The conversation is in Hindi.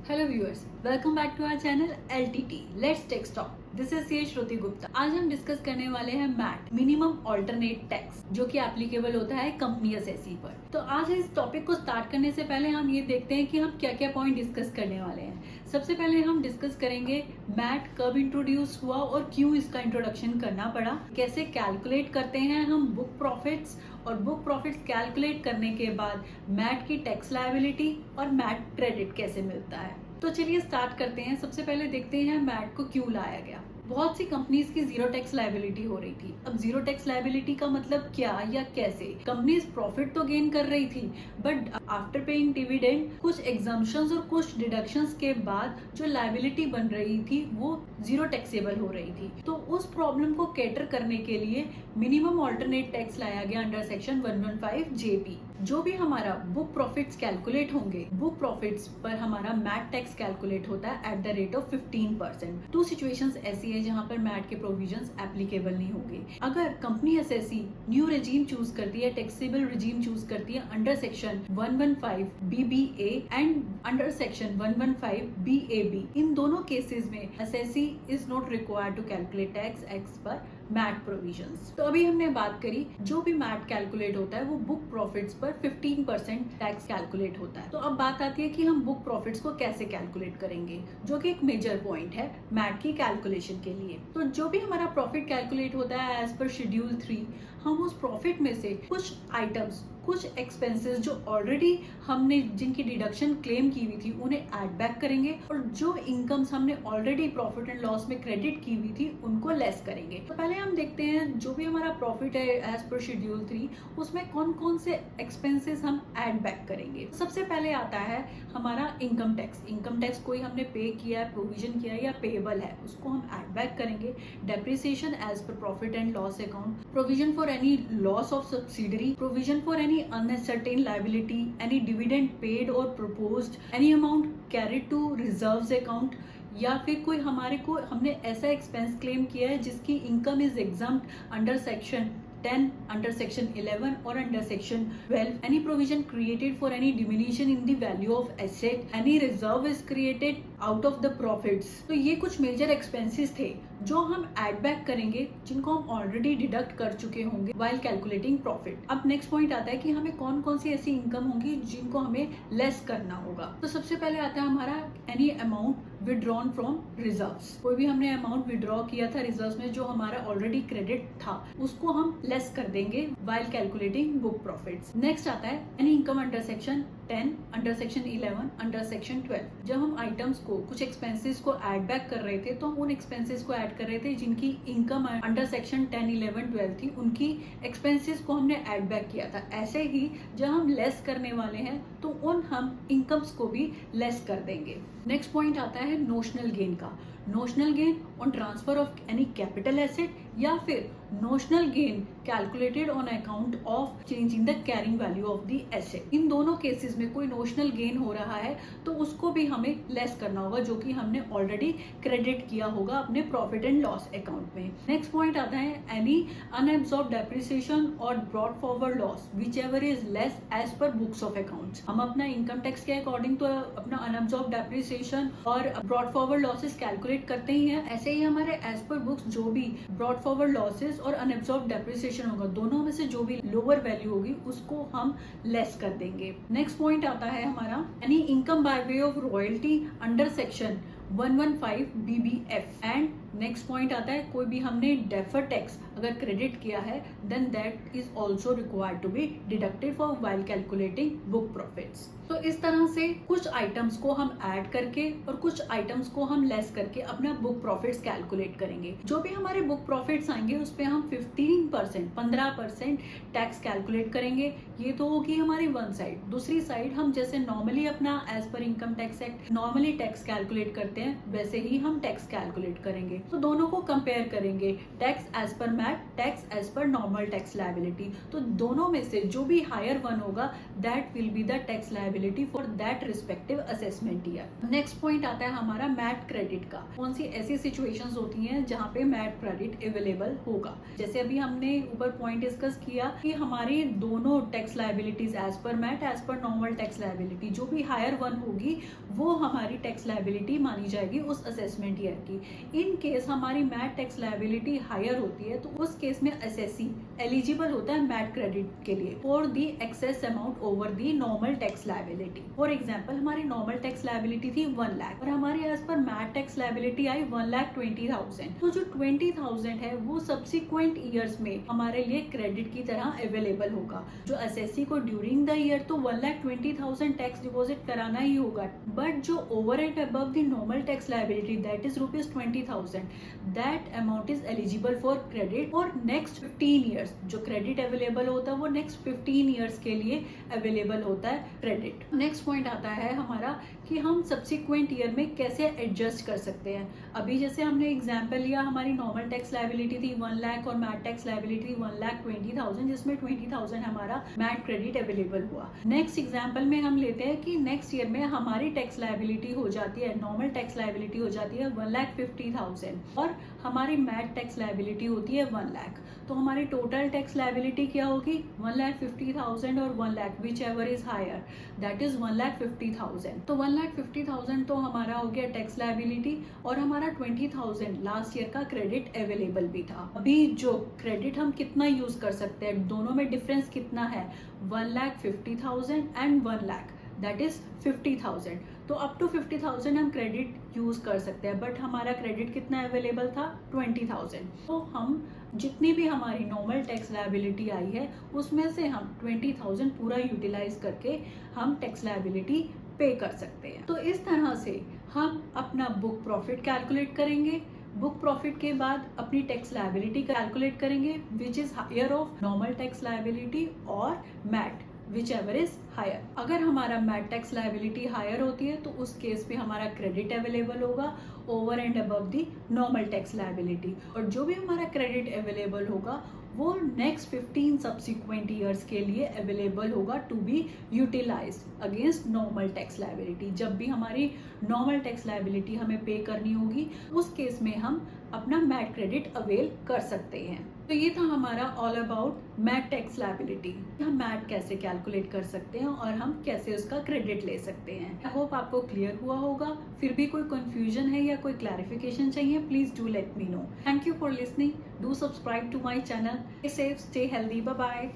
Hello viewers, welcome back to our channel LTT let's take stock. This is C Shruti Gupta. आज हम डिस्कस करने वाले हैं मैट मिनिमम ऑल्टरनेट टैक्स, जो कि एप्लीकेबल होता है कंपनी एसएससी पर। तो आज इस टॉपिक को स्टार्ट करने से पहले हम ये देखते हैं कि हम क्या क्या पॉइंट डिस्कस करने वाले हैं। सबसे पहले हम डिस्कस करेंगे मैट कब इंट्रोड्यूस हुआ और क्यों इसका इंट्रोडक्शन करना पड़ा, कैसे कैलकुलेट करते हैं हम बुक प्रॉफिट्स, और बुक प्रॉफिट्स कैलकुलेट करने के बाद मैट की टैक्स लायबिलिटी और मैट क्रेडिट कैसे मिलता है। तो चलिए स्टार्ट करते हैं। सबसे पहले देखते हैं मैट को क्यों लाया गया। बहुत सी कंपनीज की जीरो टैक्स लायबिलिटी हो रही थी। अब जीरो टैक्स लायबिलिटी का मतलब क्या या कैसे? कंपनीज प्रॉफिट तो गेन कर रही थी, बट आफ्टर पेइंग डिविडेंड कुछ एग्जम्पशंस और कुछ डिडक्शंस के बाद जो लायबिलिटी बन रही थी वो जीरो टैक्सेबल हो रही थी। तो उस प्रॉब्लम को कैटर करने के लिए मिनिमम ऑल्टरनेट टैक्स लाया गया अंडर सेक्शन 115 JP। जो भी हमारा बुक प्रॉफिट्स कैलकुलेट होंगे, बुक प्रॉफिट्स पर हमारा मैट टैक्स कैलकुलेट होता है at the rate of 15%। Two situations ऐसी है जहां पर मैट के प्रोविजंस एप्लीकेबल नहीं होंगे। अगर company SSC new regime choose करती है, टैक्सेबल रेजीम चूज करती है under section 115 BBA and under section 115 BAB, इन दोनों केसेस में SSC is not required to calculate tax ex per MAT provisions. तो अभी हमने बात करी, जो भी मैट कैलकुलेट होता है वो बुक प्रॉफिट्स पर 15% टैक्स कैलकुलेट होता है। तो अब बात आती है कि हम बुक प्रॉफिट्स को कैसे कैलकुलेट करेंगे, जो कि एक मेजर पॉइंट है मैट की कैलकुलेशन के लिए। तो जो भी हमारा प्रॉफिट कैलकुलेट होता है एज पर शेड्यूल 3, हम उस प्रॉफिट में से कुछ आइटम्स, कुछ एक्सपेंसेस जो ऑलरेडी हमने जिनकी डिडक्शन क्लेम की हुई थी उन्हें ऐड बैक करेंगे, और जो इनकम्स हमने ऑलरेडी प्रॉफिट एंड लॉस में क्रेडिट की हुई थी उनको लेस करेंगे। तो पहले हम देखते हैं जो भी हमारा प्रॉफिट है एज पर शेड्यूल 3, उसमें कौन कौन से एक्सपेंसेस हम ऐड बैक करेंगे। सबसे पहले आता है हमारा इनकम टैक्स। इनकम टैक्स कोई हमने पे किया है, प्रोविजन किया है या पेएबल है, उसको हम ऐड बैक करेंगे। Depreciation as per profit and loss account, provision for any loss of subsidiary, provision for any uncertain liability, any dividend paid or proposed, any amount carried to reserves account, या फिर कोई हमारे को हमने ऐसा एक्सपेंस क्लेम किया है जिसकी income is exempt under section 10, under section 11 और under section 12, any provision created for any diminution in the value of asset, any reserve is created out of the profits। तो ये कुछ मेजर एक्सपेंसेस थे जो हम ऐड बैक करेंगे, जिनको हम ऑलरेडी डिडक्ट कर चुके होंगे व्हाइल कैलकुलेटिंग प्रॉफिट। अब नेक्स्ट पॉइंट आता है कि हमें कौन कौन सी ऐसी इनकम होंगी जिनको हमें लेस करना होगा। तो सबसे पहले आता है हमारा any amount withdrawn from reserves. कोई भी हमने अमाउंट विड्रॉ किया था रिजर्व्स में जो हमारा ऑलरेडी क्रेडिट था, उसको हम लेस कर देंगे while calculating book profits. Next आता है any income under section 10, under section 11, under section 12। जब हम आइटम्स को, कुछ एक्सपेंसेस को ऐड बैक कर रहे थे, तो हम उन एक्सपेंसेस को ऐड कर रहे थे जिनकी इनकम अंडर सेक्शन 10, 11, 12 थी, उनकी एक्सपेंसेस को हमने ऐड बैक किया था। ऐसे ही जब हम लेस करने वाले हैं तो उन हम इनकम्स को भी लेस कर देंगे। नेक्स्ट पॉइंट आता है नोशनल गेन का। Notional gain on transfer of any capital asset, या फिर notional gain calculated on account of changing the carrying value of the asset. इन दोनों केसेस में कोई नोशनल गेन हो रहा है तो उसको भी हमें लेस करना होगा, जो कि हमने ऑलरेडी क्रेडिट किया होगा अपने प्रॉफिट एंड लॉस अकाउंट में। नेक्स्ट पॉइंट आता है एनी अनएब्सॉर्ब्ड डेप्रिसिएशन और brought forward loss whichever is less as per books of accounts. हम अपना इनकम टैक्स के अकॉर्डिंग तो अपना अनएब्सॉर्ब्ड डेप्रिसिएशन और ब्रॉट फॉरवर्ड लॉसेस कैलकुलेट करते ही हैं, ऐसे ही हमारे एज पर बुक्स जो भी ब्रॉट फॉरवर्ड लॉसेस और अनएब्सॉर्ब्ड डेप्रिसिएशन होगा, दोनों में से जो भी लोअर वैल्यू होगी उसको हम लेस कर देंगे। नेक्स्ट पॉइंट आता है हमारा any income by way of royalty under section 115 BBF। And next point आता है कोई भी हमने डेफर टैक्स अगर क्रेडिट किया है then that is also required to be deducted for while calculating book profits. तो इस तरह से कुछ आइटम्स को हम ऐड करके और कुछ आइटम्स को हम लेस करके अपना बुक प्रॉफिट्स कैलकुलेट करेंगे। जो भी हमारे बुक प्रॉफिट्स आएंगे उस पे हम 15% टैक्स कैलकुलेट करेंगे। ये तो होगी हमारी वन साइड। दूसरी साइड हम जैसे नॉर्मली अपना as per income tax act normally tax calculate करते हैं, वैसे ही हम टैक्स कैलकुलेट करेंगे। तो दोनों को कंपेयर करेंगे, tax as per MAT, tax as per normal tax liability. तो दोनों में से जो भी हायर वन होगा that will be the tax liability for that respective assessment year. Next point आता है हमारा मैट क्रेडिट का। कौन सी ऐसी सिचुएशंस होती हैं जहाँ पे मैट क्रेडिट अवेलेबल होगा। जैसे अभी हमने ऊपर पॉइंट डिस्कस किया कि हमारी दोनों tax liabilities as per MAT, as per normal tax liability, जो भी हायर वन होगी वो हमारी टैक्स लायबिलिटी मानी जाएगी उस असेसमेंट ईयर की। इन केस हमारी मैट टैक्स लायबिलिटी हायर होती है तो उस केस में असेसी एलिजिबल होता है मैट क्रेडिट के लिए for the excess amount over the normal tax liability. For example हमारी नॉर्मल टैक्स लायबिलिटी थी 1 लाख और हमारी as per MAT tax liability आई 1,20,000। तो जो 20,000 है वो सब्सिक्वेंट ईयर्स में हमारे लिए क्रेडिट की तरह अवेलेबल होगा। जो असेसी को ड्यूरिंग द ईयर तो 1,20,000 टैक्स डिपॉजिट कराना ही होगा, बट जो over and above the normal tax liability that is ₹20,000, that amount is eligible for credit for next 15 years. जो क्रेडिट अवेलेबल होता है वो नेक्स्ट 15 ईयर्स के लिए अवेलेबल होता है क्रेडिट। नेक्स्ट पॉइंट आता है हमारा कि हम सब्सिक्वेंट ईयर में कैसे एडजस्ट कर सकते हैं। अभी जैसे हमने एग्जांपल लिया, हमारी नॉर्मल टैक्स लायबिलिटी थी 1 लाख और मैट टैक्स लायबिलिटी 1,20,000, जिसमें 20,000 हमारा मैट क्रेडिट अवेलेबल हुआ। नेक्स्ट एग्जांपल में हम लेते हैं कि नेक्स्ट ईयर में हमारी टैक्स लायबिलिटी हो जाती है, नॉर्मल टैक्स लायबिलिटी हो जाती है 1,50,000 और हमारी मैट टैक्स लायबिलिटी होती है 1 लाख। तो हमारी टोटल टैक्स लायबिलिटी क्या होगी? 1,50,000 और 1 lakh, whichever is higher, that is 1,50,000। तो 1,50,000 तो हमारा हो गया टैक्स लायबिलिटी और हमारा 20,000 लास्ट ईयर का क्रेडिट अवेलेबल भी था। अभी जो क्रेडिट हम कितना यूज कर सकते हैं, दोनों में डिफरेंस कितना है? 1,50,000 एंड 1 लाख, दैट इज 50,000। तो अप टू 50,000 हम क्रेडिट यूज कर सकते हैं, बट हमारा क्रेडिट कितना अवेलेबल था? 20,000। तो हम जितनी भी हमारी नॉर्मल टैक्स लायबिलिटी आई है उसमें से हम 20,000 पूरा यूटिलाइज करके हम टैक्स लायबिलिटी पे कर सकते हैं। तो इस तरह से हम अपना बुक प्रॉफिट कैलकुलेट करेंगे। बुक प्रॉफिट के बाद अपनी टैक्स लायबिलिटी कैलकुलेट करेंगे which is higher of normal tax liability और MAT, whichever is higher. अगर हमारा मैट टैक्स लायबिलिटी हायर होती है तो उस केस में हमारा क्रेडिट अवेलेबल होगा over and above the normal tax liability, और जो भी हमारा क्रेडिट अवेलेबल होगा वो नेक्स्ट 15 सब्सिक्वेंट ईयर्स के लिए अवेलेबल होगा to be utilized against normal tax liability. जब भी हमारी नॉर्मल टैक्स लायबिलिटी हमें पे करनी होगी उस केस में हम अपना मैट क्रेडिट अवेल कर सकते हैं। तो ये था हमारा all about MAT tax liability. हम मैट कैसे कैलकुलेट कर सकते हैं और हम कैसे उसका क्रेडिट ले सकते हैं। आई होप आपको क्लियर हुआ होगा। फिर भी कोई कंफ्यूजन है या कोई क्लैरिफिकेशन चाहिए, please do let me know. Thank you for listening. Do subscribe to my channel. Stay safe, stay healthy, bye bye.